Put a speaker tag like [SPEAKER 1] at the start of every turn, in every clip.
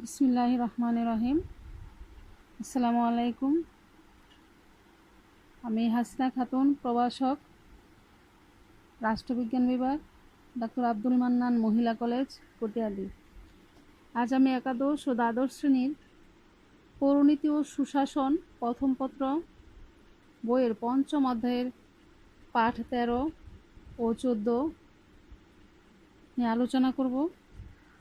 [SPEAKER 1] বিসমিল্লাহির রহমানির রহিম। আসসালামু আলাইকুম। আমি হাসিনা খাতুন, প্রভাষক, রাষ্ট্রবিজ্ঞান বিভাগ, ডক্টর আব্দুল মান্নান মহিলা কলেজ, কটিয়াদি। আজ আমি একাদশ ও দ্বাদশ শ্রেণীর পৌরনীতি ও সুশাসন প্রথম পত্র বইয়ের পঞ্চম অধ্যায়ের পাঠ 13 ও 14 নিয়ে আলোচনা করব।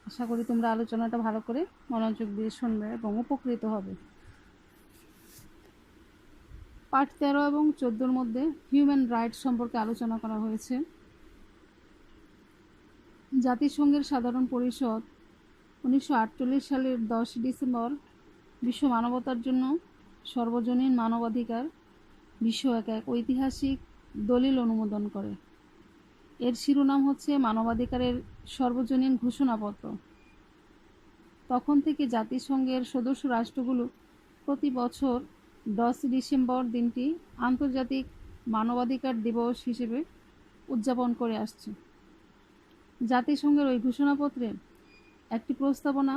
[SPEAKER 1] আশা করি তোমরা আলোচনাটা ভালো করে মনোযোগ দিয়ে শুনবে এবং উপকৃত হবে। পাঠ 13 এবং 14 মধ্যে হিউম্যান রাইটস সম্পর্কে আলোচনা করা হয়েছে। জাতিসংঘের সাধারণ পরিষদ 1948 সালের 10 ডিসেম্বর বিশ্ব মানবতার জন্য সর্বজনীন মানবাধিকার বিষয়ক এক ঐতিহাসিক দলিল অনুমোদন করে। এর শিরোনাম হচ্ছে মানবাধিকারের সর্বজনীন ঘোষণাপত্র। তখন থেকে জাতিসংঘের সদস্য রাষ্ট্রগুলো প্রতি বছর 10 ডিসেম্বর দিনটি আন্তর্জাতিক মানবাধিকার দিবস হিসেবে উদযাপন করে আসছে। জাতিসংঘের ওই ঘোষণাপত্রে একটি প্রস্তাবনা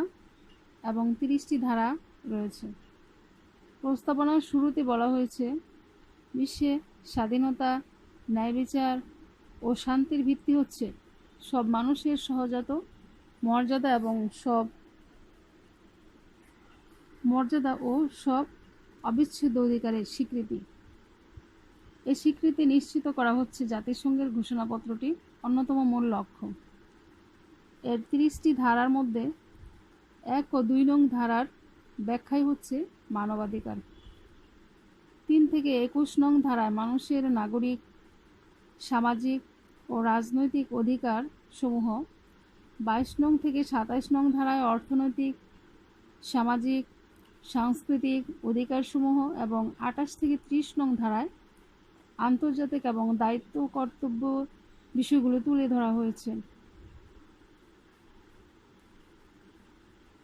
[SPEAKER 1] এবং 30টি ধারা রয়েছে। প্রস্তাবনার শুরুতে বলা হয়েছে, বিশ্বে স্বাধীনতা, ন্যায়বিচার ও শান্তির ভিত্তি হচ্ছে সব মানুষের সহজাত মর্যাদা ও সব অবিচ্ছেদ্য অধিকারের স্বীকৃতি। এই স্বীকৃতি নিশ্চিত করা হচ্ছে জাতিসংঘের ঘোষণাপত্রটি অন্যতম মূল লক্ষ্য। এর 30টি ধারার মধ্যে 1 ও 2 নং ধারার ব্যাখ্যাই হচ্ছে মানবাধিকার। 3 থেকে 21 নং ধারায় মানুষের নাগরিক, সামাজিক ও রাজনৈতিক অধিকার সমূহ, 22 নং থেকে 27 নং ধারায় অর্থনৈতিক, সামাজিক, সাংস্কৃতিক অধিকারসমূহ এবং 28 থেকে 30 নং ধারায় আন্তর্জাতিক এবং দায়িত্ব কর্তব্য বিষয়গুলো তুলে ধরা হয়েছে।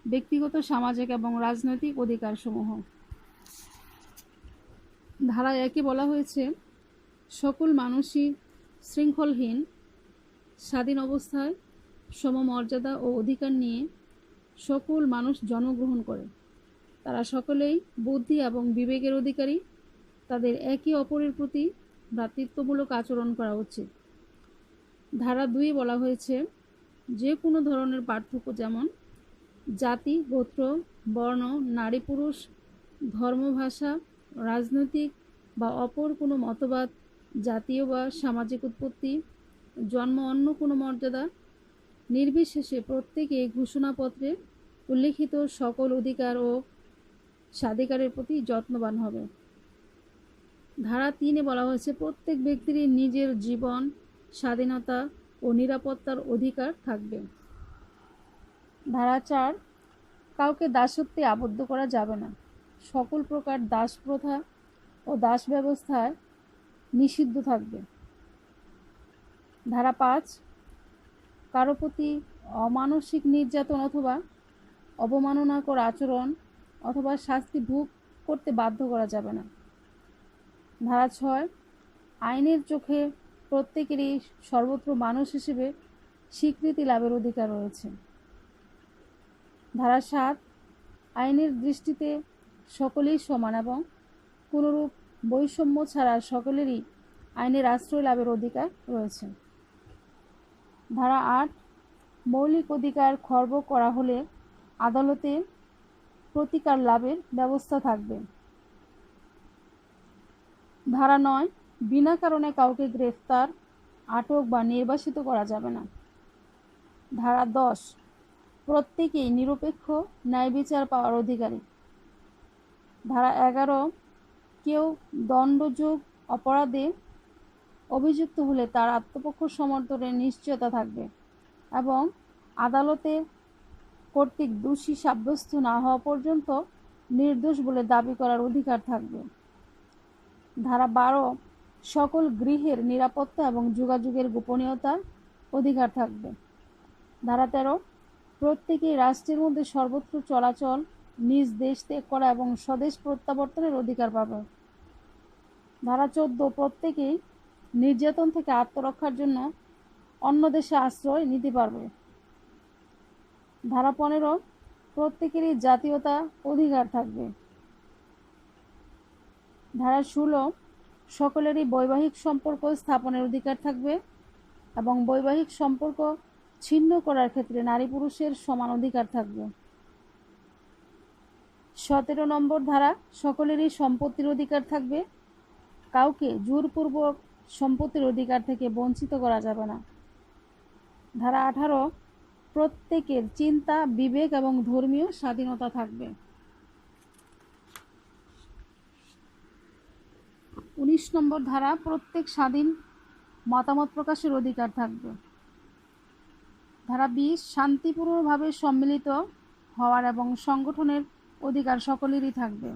[SPEAKER 1] ব্যক্তিগত, সামাজিক এবং রাজনৈতিক অধিকারসমূহ। ধারা 1-এ বলা হয়েছে, সকল মানুষই শৃঙ্খলহীন, স্বাধীন অবস্থায় সমমর্যাদা ও অধিকার নিয়ে সকল মানুষ জন্মগ্রহণ করে। তারা সকলেই বুদ্ধি এবং বিবেকের অধিকারী। তাদের একে অপরের প্রতি ভ্রাতৃত্বমূলক আচরণ করা উচিত। ধারা 2-এ বলা হয়েছে, যে কোনো ধরনের পার্থক্য, যেমন জাতি, গোত্র, বর্ণ, নারী পুরুষ, ধর্ম, ভাষা, রাজনৈতিক বা অপর কোনো মতবাদ, জাতীয় বা সামাজিক উৎপত্তি, জন্ম, অন্য কোনো মর্যাদা নির্বিশেষে প্রত্যেকে এই ঘোষণাপত্রে উল্লিখিত সকল অধিকার ও স্বাধিকারের প্রতি যত্নবান হবে। ধারা 3-এ বলা হয়েছে, প্রত্যেক ব্যক্তিরই নিজের জীবন, স্বাধীনতা ও নিরাপত্তার অধিকার থাকবে। ধারা 4, কাউকে দাসত্বে আবদ্ধ করা যাবে না। সকল প্রকার দাস প্রথা ও দাস ব্যবস্থায় নিষিদ্ধ থাকবে। ধারা 5, কারো প্রতি অমানসিক নির্যাতন অথবা অবমাননাকর আচরণ অথবা শাস্তি ভোগ করতে বাধ্য করা যাবে না। ধারা 6, আইনের চোখে প্রত্যেকেরই সর্বত্র মানুষ হিসেবে স্বীকৃতি লাভের অধিকার রয়েছে। ধারা 7, আইনের দৃষ্টিতে সকলেই সমান এবং কোনরূপ বৈষম্য ছাড়া সকলেরই আইনের আশ্রয় লাভের অধিকার রয়েছে। ধারা 8, মৌলিক অধিকার খর্ব করা হলে আদালতে প্রতিকার লাভের ব্যবস্থা থাকবে। ধারা 9, বিনা কারণে কাউকে গ্রেফতার, আটক বা নির্বাসিত করা যাবে না। ধারা 10, প্রত্যেকেই নিরপেক্ষ ন্যায় বিচার পাওয়ার অধিকারী। ধারা 11, কেউ দণ্ডযোগ অপরাধে অভিযুক্ত হলে তার আত্মপক্ষ সমর্থনের নিশ্চয়তা থাকবে এবং আদালতে কর্তৃক দোষী সাব্যস্ত না হওয়া পর্যন্ত নির্দোষ বলে দাবি করার অধিকার থাকবে। ধারা 12, সকল গৃহের নিরাপত্তা এবং যোগাযোগের গোপনীয়তার অধিকার থাকবে। ধারা 13, প্রত্যেকেই রাষ্ট্রের মধ্যে সর্বত্র চলাচল, নিজ দেশ ত্যাগ করা এবং স্বদেশ প্রত্যাবর্তনের অধিকার পাবে। ধারা 14, প্রত্যেকেই নির্যাতন থেকে আত্মরক্ষার জন্য অন্য দেশে আশ্রয় নিতে পারবে। ধারা 15, প্রত্যেকেরই জাতীয়তা অধিকার থাকবে। ধারা 16 সকলেরই বৈবাহিক সম্পর্ক স্থাপনের অধিকার থাকবে এবং বৈবাহিক সম্পর্ক ছিন্ন করার ক্ষেত্রে নারী পুরুষের সমান অধিকার থাকবে। 17 নম্বর ধারা সকলেরই সম্পত্তির অধিকার থাকবে, কাউকে জোরপূর্বক সম্পত্তির অধিকার থেকে বঞ্চিত করা যাবে না। ধারা 18 প্রত্যেকের চিন্তা, বিবেক এবং ধর্মীয় স্বাধীনতা থাকবে। 19 নম্বর ধারা প্রত্যেক স্বাধীন মতামত প্রকাশের অধিকার থাকবে। ধারা 20 শান্তিপূর্ণভাবে সম্মিলিত হওয়ার এবং সংগঠনের অধিকার সকলেরই থাকবে।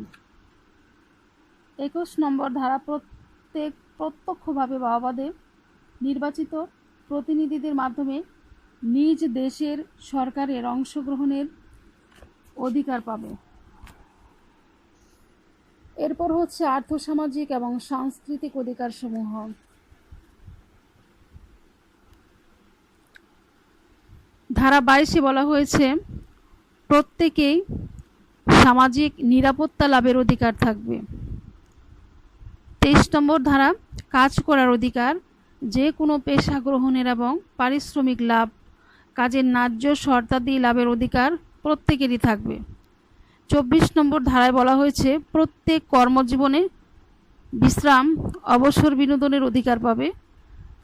[SPEAKER 1] 21 নম্বর ধারা প্রত্যক্ষভাবে বা অবাধে নির্বাচিত প্রতিনিধিদের মাধ্যমে নিজ দেশের সরকারের অংশগ্রহণের অধিকার পাবে। এরপর হচ্ছে আর্থসামাজিক এবং সাংস্কৃতিক অধিকার সমূহ। ধারা 22 বলা হয়েছে প্রত্যেকেই সামাজিক নিরাপত্তা লাভের অধিকার থাকবে। 23 নম্বর ধারা কাজ করার অধিকার, যে কোনো পেশা গ্রহণের এবং পারিশ্রমিক লাভ, কাজের ন্যায্য শর্তাদি লাভের অধিকার প্রত্যেকেরই থাকবে। 24 নম্বর ধারায় বলা হয়েছে প্রত্যেক কর্মজীবনে বিশ্রাম, অবসর, বিনোদনের অধিকার পাবে,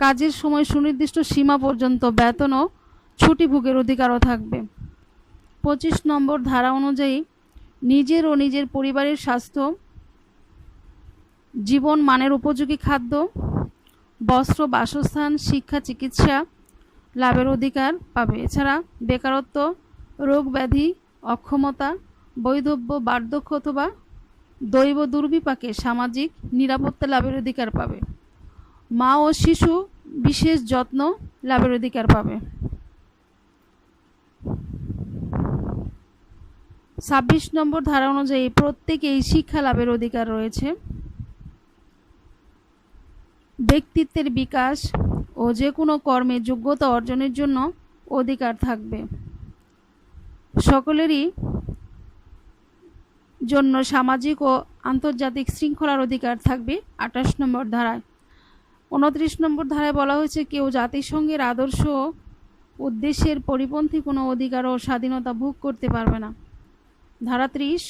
[SPEAKER 1] কাজের সময় সুনির্দিষ্ট সীমা পর্যন্ত বেতন ও ছুটি ভোগের অধিকারও থাকবে। 25 নম্বর ধারা অনুযায়ী নিজের ও নিজের পরিবারের স্বাস্থ্য, জীবন মানের উপযোগী খাদ্য, বস্ত্র, বাসস্থান, শিক্ষা, চিকিৎসা লাভের অধিকার পাবে। এছাড়া বেকারত্ব, রোগ ব্যাধি, অক্ষমতা, বৈধব্য, বার্ধক্য অথবা দৈব দুর্বিপাকে সামাজিক নিরাপত্তা লাভের অধিকার পাবে। মা ও শিশু বিশেষ যত্ন লাভের অধিকার পাবে। 26 নম্বর ধারা অনুযায়ী প্রত্যেকেই শিক্ষা লাভের অধিকার রয়েছে। ব্যক্তিত্বের বিকাশ ও যে কোনো কর্মে যোগ্যতা অর্জনের জন্য অধিকার থাকবে। সকলেরই জন্য সামাজিক ও আন্তর্জাতিক শৃঙ্খলার অধিকার থাকবে 28 নম্বর ধারায়। 29 নম্বর ধারায় বলা হয়েছে কেউ জাতিসংঘের আদর্শ ও উদ্দেশ্যের পরিপন্থী কোনো অধিকার ও স্বাধীনতা ভোগ করতে পারবে না। ধারা 30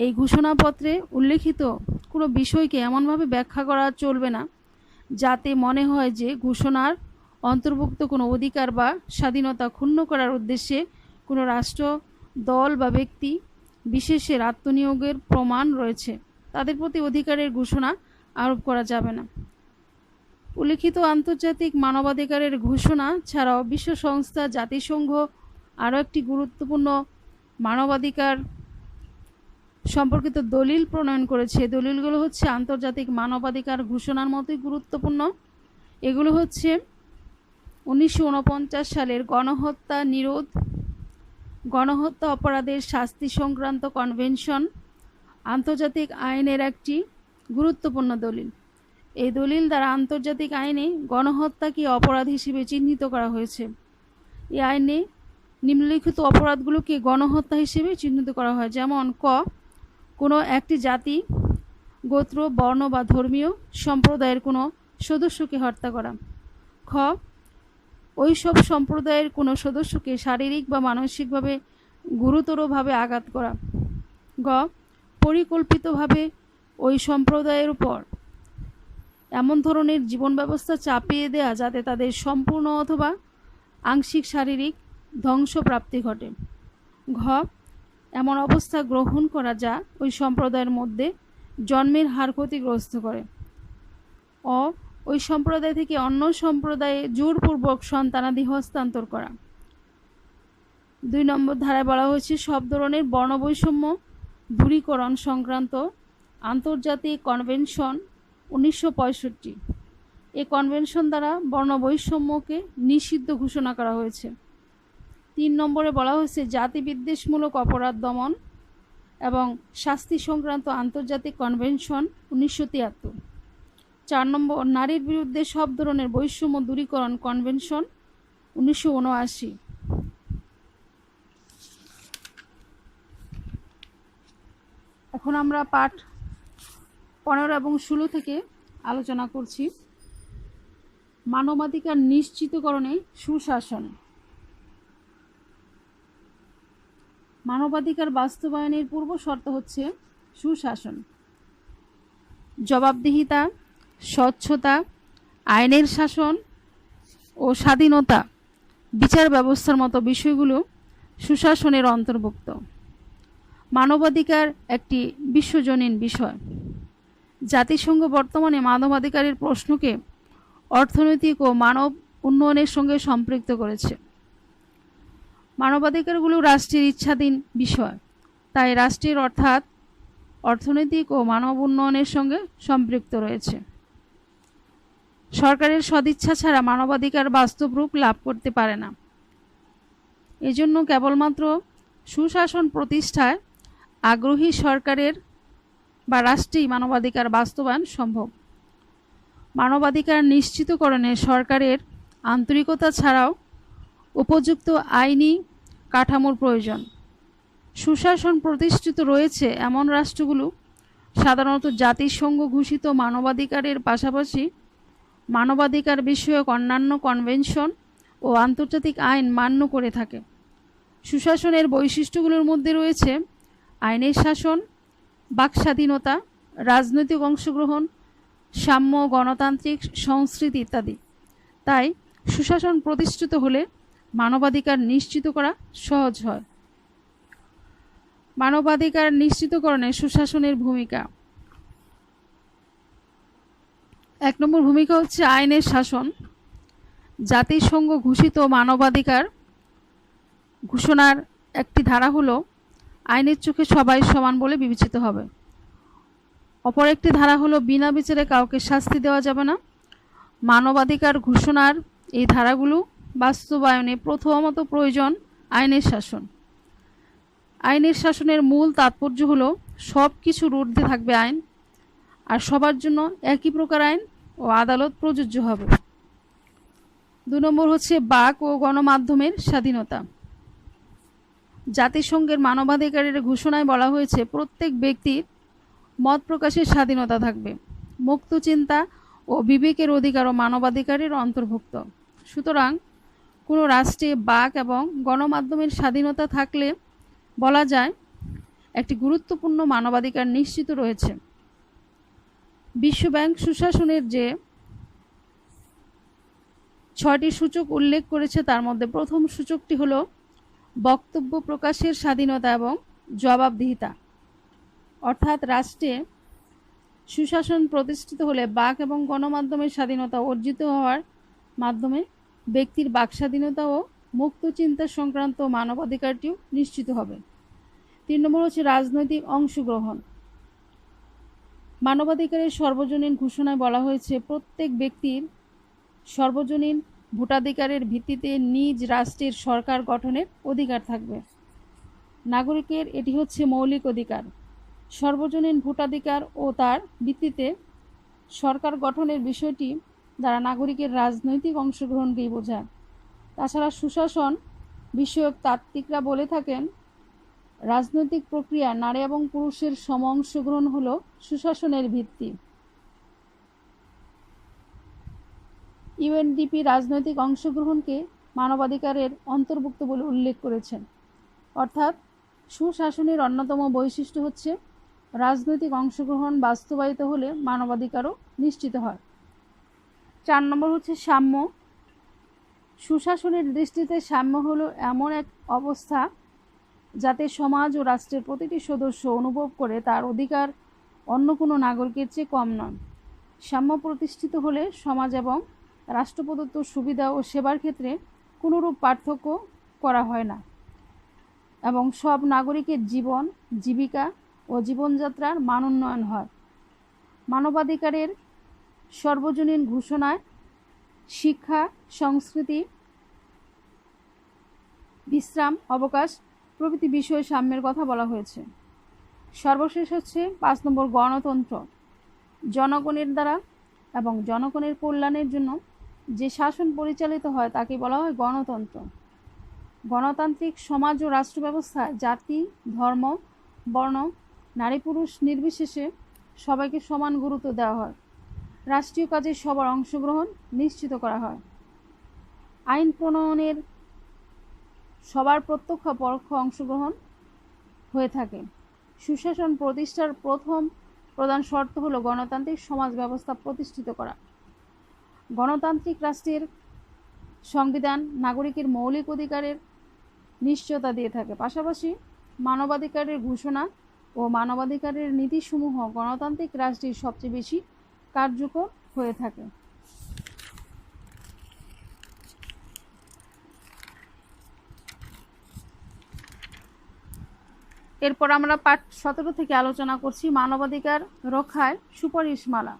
[SPEAKER 1] এই ঘোষণাপত্রে উল্লেখিত কোনো বিষয়কে এমনভাবে ব্যাখ্যা করা চলবে না যাতে মনে হয় যে ঘোষণার অন্তর্ভুক্ত কোনো অধিকার বা স্বাধীনতা ক্ষুণ্ণ করার উদ্দেশ্যে কোনো রাষ্ট্র, দল বা ব্যক্তি বিশেষের আত্মনিয়োগের প্রমাণ রয়েছে, তাদের প্রতি অধিকারের ঘোষণা আরোপ করা যাবে না। উল্লিখিত আন্তর্জাতিক মানবাধিকারের ঘোষণা ছাড়াও বিশ্ব সংস্থা, জাতিসংঘ আরও একটি গুরুত্বপূর্ণ মানবাধিকার সম্পর্কিত দলিল প্রণয়ন করেছে। দলিলগুলো হচ্ছে আন্তর্জাতিক মানবাধিকার ঘোষণার মতোই গুরুত্বপূর্ণ। এগুলো হচ্ছে 1949 সালের গণহত্যা নিরোধ, গণহত্যা অপরাধের শাস্তি সংক্রান্ত কনভেনশন, আন্তর্জাতিক আইনের একটি গুরুত্বপূর্ণ দলিল। এই দলিল দ্বারা আন্তর্জাতিক আইনে গণহত্যাকে অপরাধ হিসেবে চিহ্নিত করা হয়েছে। এই আইনে নিম্নলিখিত অপরাধগুলোকে গণহত্যা হিসেবে চিহ্নিত করা হয়, যেমন ক কোনো একটি জাতি, গোত্র, বর্ণ বা ধর্মীয় সম্প্রদায়ের কোনো সদস্যকে হত্যা করা, খ ওই সব সম্প্রদায়ের কোনো সদস্যকে শারীরিক বা মানসিকভাবে গুরুতরভাবে আঘাত করা, গ পরিকল্পিতভাবে ওই সম্প্রদায়ের উপর এমন ধরনের জীবন ব্যবস্থা চাপিয়ে দেয়া যাতে তাদের সম্পূর্ণ অথবা আংশিক শারীরিক ধ্বংসপ্রাপ্তি ঘটে, ঘ এমন অবস্থা গ্রহণ করা যা ওই সম্প্রদায়ের মধ্যে জন্মের হার ক্ষতিগ্রস্ত করে, অ ওই সম্প্রদায় থেকে অন্য সম্প্রদায়ে জোরপূর্বক সন্তানাদি হস্তান্তর করা। 2 নম্বর ধারায় বলা হয়েছে সব ধরনের বর্ণবৈষম্য দূরীকরণ সংক্রান্ত আন্তর্জাতিক কনভেনশন 1965। এই কনভেনশন দ্বারা বর্ণবৈষম্যকে নিষিদ্ধ ঘোষণা করা হয়েছে। 3 নম্বরে বলা হয়েছে জাতিবিদ্বেষমূলক অপরাধ দমন এবং শাস্তি সংক্রান্ত আন্তর্জাতিক কনভেনশন 1973। 4 নম্বর নারীর বিরুদ্ধে সব ধরনের বৈষম্য দূরীকরণ কনভেনশন 1979। এখন আমরা পাঠ 15 এবং 16 থেকে আলোচনা করছি। মানবাধিকার নিশ্চিতকরণে সুশাসন। মানবাধিকার বাস্তবায়নের পূর্ব শর্ত হচ্ছে সুশাসন। জবাবদিহিতা, স্বচ্ছতা, আইনের শাসন ও স্বাধীনতা বিচার ব্যবস্থার মতো বিষয়গুলো সুশাসনের অন্তর্ভুক্ত। মানবাধিকার একটি বিশ্বজনীন বিষয়। জাতিসংঘ বর্তমানে মানবাধিকারের প্রশ্নকে অর্থনৈতিক ও মানব উন্নয়নের সঙ্গে সম্পৃক্ত করেছে। মানবাধিকারগুলো রাষ্ট্রের ইচ্ছাধীন বিষয়, তাই রাষ্ট্রের অর্থাৎ অর্থনৈতিক ও মানব উন্নয়নের সঙ্গে সম্পৃক্ত রয়েছে। সরকারের সদিচ্ছা ছাড়া মানবাধিকার বাস্তব রূপ লাভ করতে পারে না। এজন্য কেবলমাত্র সুশাসন প্রতিষ্ঠায় আগ্রহী সরকারের বা রাষ্ট্রেই মানবাধিকার বাস্তবায়ন সম্ভব। মানবাধিকার নিশ্চিতকরণে সরকারের আন্তরিকতা ছাড়াও উপযুক্ত আইনি কাঠামোর প্রয়োজন। সুশাসন প্রতিষ্ঠিত রয়েছে এমন রাষ্ট্রগুলো সাধারণত জাতিসংঘ ঘোষিত মানবাধিকারের পাশাপাশি মানবাধিকার বিষয়ক অন্যান্য কনভেনশন ও আন্তর্জাতিক আইন মান্য করে থাকে। সুশাসনের বৈশিষ্ট্যগুলোর মধ্যে রয়েছে আইনের শাসন, বাকস্বাধীনতা, রাজনৈতিক অংশগ্রহণ, সাম্য, গণতান্ত্রিক সংস্কৃতি ইত্যাদি। তাই সুশাসন প্রতিষ্ঠিত হলে মানবাধিকার নিশ্চিত করা সহজ হয়। মানবাধিকার নিশ্চিতকরণে সুশাসনের ভূমিকা। 1 নম্বর ভূমিকা হচ্ছে আইনের শাসন। জাতিসংঘ ঘোষিত মানবাধিকার ঘোষণার একটি ধারা হলো আইনের চোখে সবাই সমান বলে বিবেচিত হবে। অপর একটি ধারা হলো বিনা বিচারে কাউকে শাস্তি দেওয়া যাবে না। মানবাধিকার ঘোষণার এই ধারাগুলো বাস্তবায়নে প্রথমত প্রয়োজন আইনের শাসন। আইনের শাসনের মূল তাৎপর্য হলো সব কিছুর ঊর্ধ্বে থাকবে আইন, আর সবার জন্য একই প্রকার আইন ও আদালত প্রযোজ্য হবে। 2 নম্বর হচ্ছে বাক ও গণমাধ্যমের স্বাধীনতা। জাতিসংঘের মানবাধিকারের ঘোষণায় বলা হয়েছে প্রত্যেক ব্যক্তির মত প্রকাশের স্বাধীনতা থাকবে। মুক্ত চিন্তা ও বিবেকের অধিকারও মানবাধিকারের অন্তর্ভুক্ত। সুতরাং কোনো রাষ্ট্রে বাক এবং গণমাধ্যমের স্বাধীনতা থাকলে বলা যায় একটি গুরুত্বপূর্ণ মানবাধিকার নিশ্চিত রয়েছে। বিশ্বব্যাংক সুশাসনের যে 6টি সূচক উল্লেখ করেছে তার মধ্যে প্রথম সূচকটি হলো বক্তব্য প্রকাশের স্বাধীনতা এবং জবাবদিহিতা। অর্থাৎ রাষ্ট্রে সুশাসন প্রতিষ্ঠিত হলে বাক এবং গণমাধ্যমের স্বাধীনতা অর্জিত হওয়ার মাধ্যমে ব্যক্তির বাকস্বাধীনতা ও মুক্ত চিন্তা সংক্রান্ত মানবাধিকারটিও নিশ্চিত হবে। 3 নম্বর হচ্ছে রাজনৈতিক অংশগ্রহণ। মানবাধিকারের সর্বজনীন ঘোষণায় বলা হয়েছে প্রত্যেক ব্যক্তির সর্বজনীন ভোটাধিকারের ভিত্তিতে নিজ রাষ্ট্রের সরকার গঠনের অধিকার থাকবে। নাগরিকের এটি হচ্ছে মৌলিক অধিকার। সর্বজনীন ভোটাধিকার ও তার ভিত্তিতে সরকার গঠনের বিষয়টি দ্বারা নাগরিকের রাজনৈতিক অংশগ্রহণকেই বোঝায়। তাছাড়া সুশাসন বিষয়ক তাত্ত্বিকরা বলে থাকেন রাজনৈতিক প্রক্রিয়া নারী এবং পুরুষের সম অংশগ্রহণ হল সুশাসনের ভিত্তি। ইউএনডিপি রাজনৈতিক অংশগ্রহণকে মানবাধিকারের অন্তর্ভুক্ত বলে উল্লেখ করেছেন। অর্থাৎ সুশাসনের অন্যতম বৈশিষ্ট্য হচ্ছে রাজনৈতিক অংশগ্রহণ বাস্তবায়িত হলে মানবাধিকারও নিশ্চিত হয়। 4 নম্বর হচ্ছে সাম্য। সুশাসনের দৃষ্টিতে সাম্য হলো এমন এক অবস্থা যাতে সমাজ ও রাষ্ট্রের প্রতিটি সদস্য অনুভব করে তার অধিকার অন্য কোনো নাগরিকের চেয়ে কম নয়। সাম্য প্রতিষ্ঠিত হলে সমাজ এবং রাষ্ট্র প্রদত্ত সুবিধা ও সেবার ক্ষেত্রে কোনোরূপ পার্থক্য করা হয় না এবং সব নাগরিকের জীবন, জীবিকা ও জীবনযাত্রার মান উন্নয়ন হয়। মানবাধিকারের সর্বজনীন ঘোষণায় শিক্ষা, সংস্কৃতি, বিশ্রাম, অবকাশ প্রভৃতি বিষয়ে সাম্যের কথা বলা হয়েছে। সর্বশেষ হচ্ছে 5 নম্বর গণতন্ত্র। জনগণের দ্বারা এবং জনগণের কল্যাণের জন্য যে শাসন পরিচালিত হয় তাকে বলা হয় গণতন্ত্র। গণতান্ত্রিক সমাজ ও রাষ্ট্র ব্যবস্থায় জাতি, ধর্ম, বর্ণ নারী পুরুষ নির্বিশেষে সবাইকে সমান গুরুত্ব দেওয়া হয়। রাষ্ট্রীয় কাজে সবার অংশগ্রহণ নিশ্চিত করা হয়। আইন প্রণয়নের সবার প্রত্যক্ষ পরোক্ষ অংশগ্রহণ হয়ে থাকে। সুশাসন প্রতিষ্ঠার প্রথম প্রধান শর্ত হলো গণতান্ত্রিক সমাজ ব্যবস্থা প্রতিষ্ঠিত করা। গণতান্ত্রিক রাষ্ট্রের সংবিধান নাগরিকের মৌলিক অধিকারের নিশ্চয়তা দিয়ে থাকে। পাশাপাশি মানবাধিকারের ঘোষণা ও মানবাধিকারের নীতিসমূহ গণতান্ত্রিক রাষ্ট্রের সবচেয়ে বেশি কার্যকর হয়ে থাকে। এরপর আমরা পাঠ 17 থেকে আলোচনা করছি মানবাধিকার রক্ষায় সুপারিশমালা।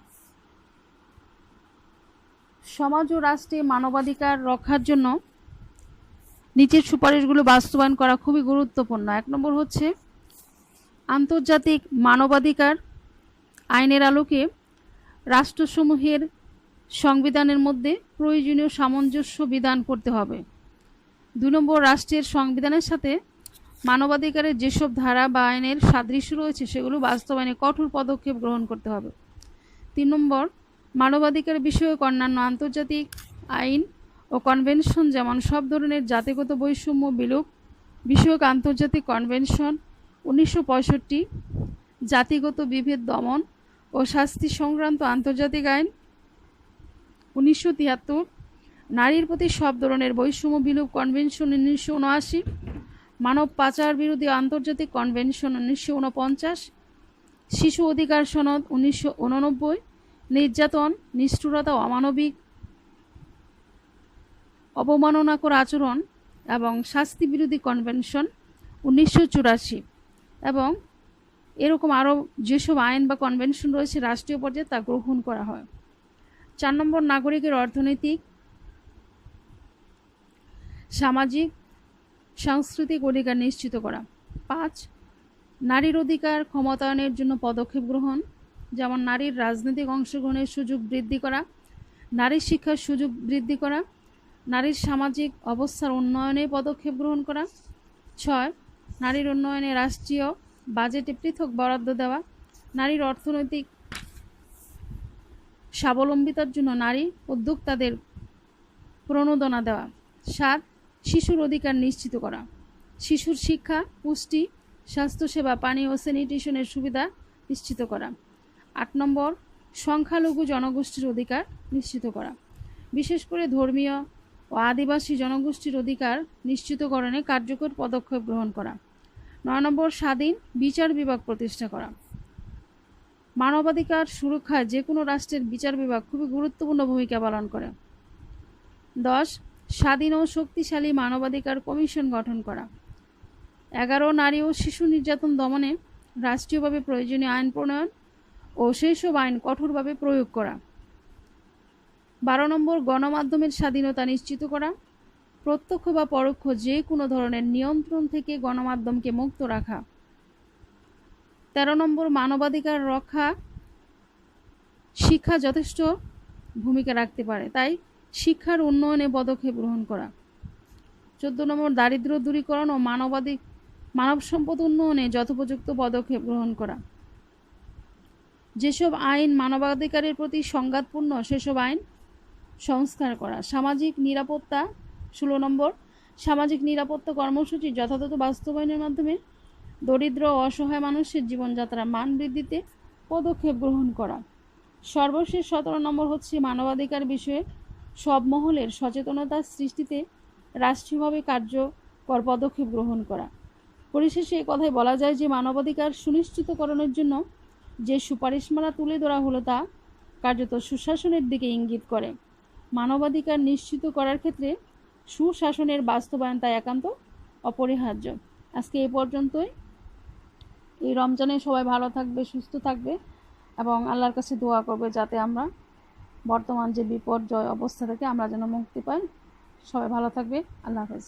[SPEAKER 1] সমাজ ও রাষ্ট্রে মানবাধিকার রক্ষার জন্য নিচের সুপারিশগুলো বাস্তবায়ন করা খুবই গুরুত্বপূর্ণ। 1 নম্বর হচ্ছে আন্তর্জাতিক মানবাধিকার আইনের আলোকে রাষ্ট্রসমূহের সংবিধানের মধ্যে প্রয়োজনীয় সামঞ্জস্য বিধান করতে হবে। 2 নম্বর রাষ্ট্রের সংবিধানের সাথে মানবাধিকারের যেসব ধারা বা আইনের সাদৃশ্য রয়েছে সেগুলো বাস্তবায়নে কঠোর পদক্ষেপ গ্রহণ করতে হবে। 3 নম্বর মানবাধিকার বিষয়ক অন্যান্য আন্তর্জাতিক আইন ও কনভেনশন যেমন সব ধরনের জাতিগত বৈষম্য বিলোপ বিষয়ক আন্তর্জাতিক কনভেনশন 1965, জাতিগত বিভেদ দমন ও শাস্তি সংক্রান্ত আন্তর্জাতিক আইন 1973, নারীর প্রতি সব ধরনের বৈষম্য বিলোপ কনভেনশন 1979, মানব পাচার বিরোধী আন্তর্জাতিক কনভেনশন 1949, শিশু অধিকার সনদ 1989, নির্যাতন নিষ্ঠুরতা অমানবিক অবমাননাকর আচরণ এবং শাস্তি বিরোধী কনভেনশন 1984 এবং এরকম আরও যেসব আইন বা কনভেনশন রয়েছে রাষ্ট্রীয় পর্যায়ে তা গ্রহণ করা হয়। 4 নম্বর নাগরিকের অর্থনৈতিক সামাজিক সাংস্কৃতিক অধিকার নিশ্চিত করা। 5 নারীর অধিকার ক্ষমতায়নের জন্য পদক্ষেপ গ্রহণ, যেমন নারীর রাজনৈতিক অংশগ্রহণের সুযোগ বৃদ্ধি করা, নারীর শিক্ষার সুযোগ বৃদ্ধি করা, নারীর সামাজিক অবস্থার উন্নয়নে পদক্ষেপ গ্রহণ করা। 6 নারীর উন্নয়নে রাষ্ট্রীয় বাজেটে পৃথক বরাদ্দ দেওয়া, নারীর অর্থনৈতিক স্বাবলম্বিতার জন্য নারী উদ্যোক্তাদের প্রণোদনা দেওয়া। 7 শিশুর অধিকার নিশ্চিত করা, শিশুর শিক্ষা পুষ্টি স্বাস্থ্যসেবা পানি ও স্যানিটেশনের সুবিধা নিশ্চিত করা। 8 নম্বর সংখ্যালঘু জনগোষ্ঠীর অধিকার নিশ্চিত করা, বিশেষ করে ধর্মীয় ও আদিবাসী জনগোষ্ঠীর অধিকার নিশ্চিতকরণে কার্যকর পদক্ষেপ গ্রহণ করা। 9 নম্বর স্বাধীন বিচার বিভাগ প্রতিষ্ঠা করা। মানবাধিকার সুরক্ষায় যে কোনো রাষ্ট্রের বিচার বিভাগ খুবই গুরুত্বপূর্ণ ভূমিকা পালন করে। 10 স্বাধীন ও শক্তিশালী মানবাধিকার কমিশন গঠন করা। 11 নারী ও শিশু নির্যাতন দমনে রাষ্ট্রীয়ভাবে প্রয়োজনীয় আইন প্রণয়ন ও সেই সব আইন কঠোরভাবে প্রয়োগ করা। 12 নম্বর গণমাধ্যমের স্বাধীনতা নিশ্চিত করা, প্রত্যক্ষ বা পরোক্ষ যে কোনো ধরনের নিয়ন্ত্রণ থেকে গণমাধ্যমকে মুক্ত রাখা। 13 নম্বর মানবাধিকার রক্ষা শিক্ষা যথেষ্ট ভূমিকা রাখতে পারে, তাই শিক্ষার উন্নয়নে পদক্ষেপ গ্রহণ করা। 14 নম্বর দারিদ্র্য দূরীকরণ ও মানব সম্পদ উন্নয়নে যথোপযুক্ত পদক্ষেপ গ্রহণ করা। যেসব আইন মানবাধিকারের প্রতি সংঘাতপূর্ণ সেসব আইন সংস্কার করা। সামাজিক নিরাপত্তা 16 নম্বর সামাজিক নিরাপত্তা কর্মসূচি যথাযথ বাস্তবায়নের মাধ্যমে দরিদ্র ও অসহায় মানুষের জীবনযাত্রার মান বৃদ্ধিতে পদক্ষেপ গ্রহণ করা। সর্বশেষ 17 নম্বর হচ্ছে মানবাধিকার বিষয়ে সব মহলের সচেতনতা সৃষ্টিতে রাষ্ট্রীয়ভাবে কার্যকর পদক্ষেপ গ্রহণ করা। পরিশেষে এই কথাই বলা যায় যে মানবাধিকার সুনিশ্চিতকরণের জন্য যে সুপারিশমালা তুলে ধরা হলো তা কার্যত সুশাসনের দিকে ইঙ্গিত করে। মানবাধিকার নিশ্চিত করার ক্ষেত্রে সুশাসনের বাস্তবায়ন তাই একান্ত অপরিহার্য। আজকে এই পর্যন্তই। এই রমজানে সবাই ভালো থাকবে, সুস্থ থাকবে এবং আল্লাহর কাছে দোয়া করবে যাতে আমরা বর্তমান যে বিপর্যয় অবস্থা থেকে আমরা যেন মুক্তি পাই। সবাই ভালো থাকবে। আল্লাহ হাফেজ।